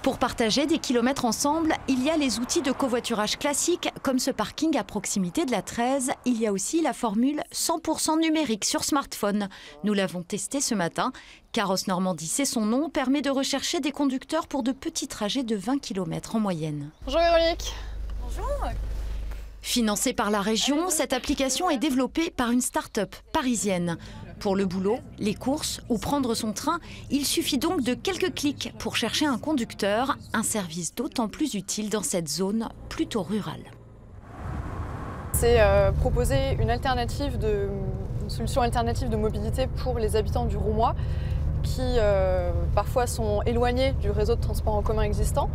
Pour partager des kilomètres ensemble, il y a les outils de covoiturage classiques, comme ce parking à proximité de la 13. Il y a aussi la formule 100% numérique sur smartphone. Nous l'avons testé ce matin. Carrosse Normandie, c'est son nom, permet de rechercher des conducteurs pour de petits trajets de 20 km en moyenne. Bonjour Véronique. Bonjour. Financée par la région, cette application est développée par une start-up parisienne. Pour le boulot, les courses ou prendre son train, il suffit donc de quelques clics pour chercher un conducteur, un service d'autant plus utile dans cette zone plutôt rurale. C'est proposer une solution alternative de mobilité pour les habitants du Roumois qui parfois sont éloignés du réseau de transport en commun existant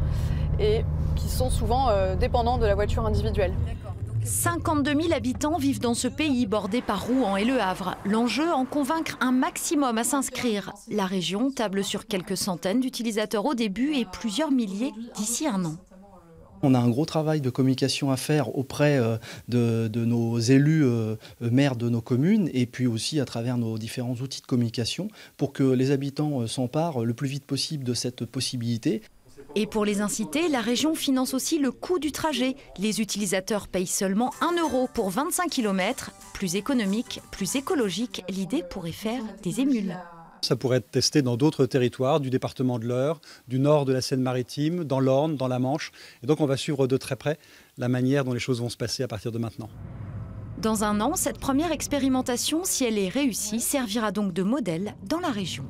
et qui sont souvent dépendants de la voiture individuelle. 52 000 habitants vivent dans ce pays bordé par Rouen et Le Havre. L'enjeu, en convaincre un maximum à s'inscrire. La région table sur quelques centaines d'utilisateurs au début et plusieurs milliers d'ici un an. On a un gros travail de communication à faire auprès de nos élus maires de nos communes et puis aussi à travers nos différents outils de communication pour que les habitants s'emparent le plus vite possible de cette possibilité. Et pour les inciter, la région finance aussi le coût du trajet. Les utilisateurs payent seulement 1 € pour 25 km. Plus économique, plus écologique, l'idée pourrait faire des émules. Ça pourrait être testé dans d'autres territoires du département de l'Eure, du nord de la Seine-Maritime, dans l'Orne, dans la Manche. Et donc on va suivre de très près la manière dont les choses vont se passer à partir de maintenant. Dans un an, cette première expérimentation, si elle est réussie, servira donc de modèle dans la région.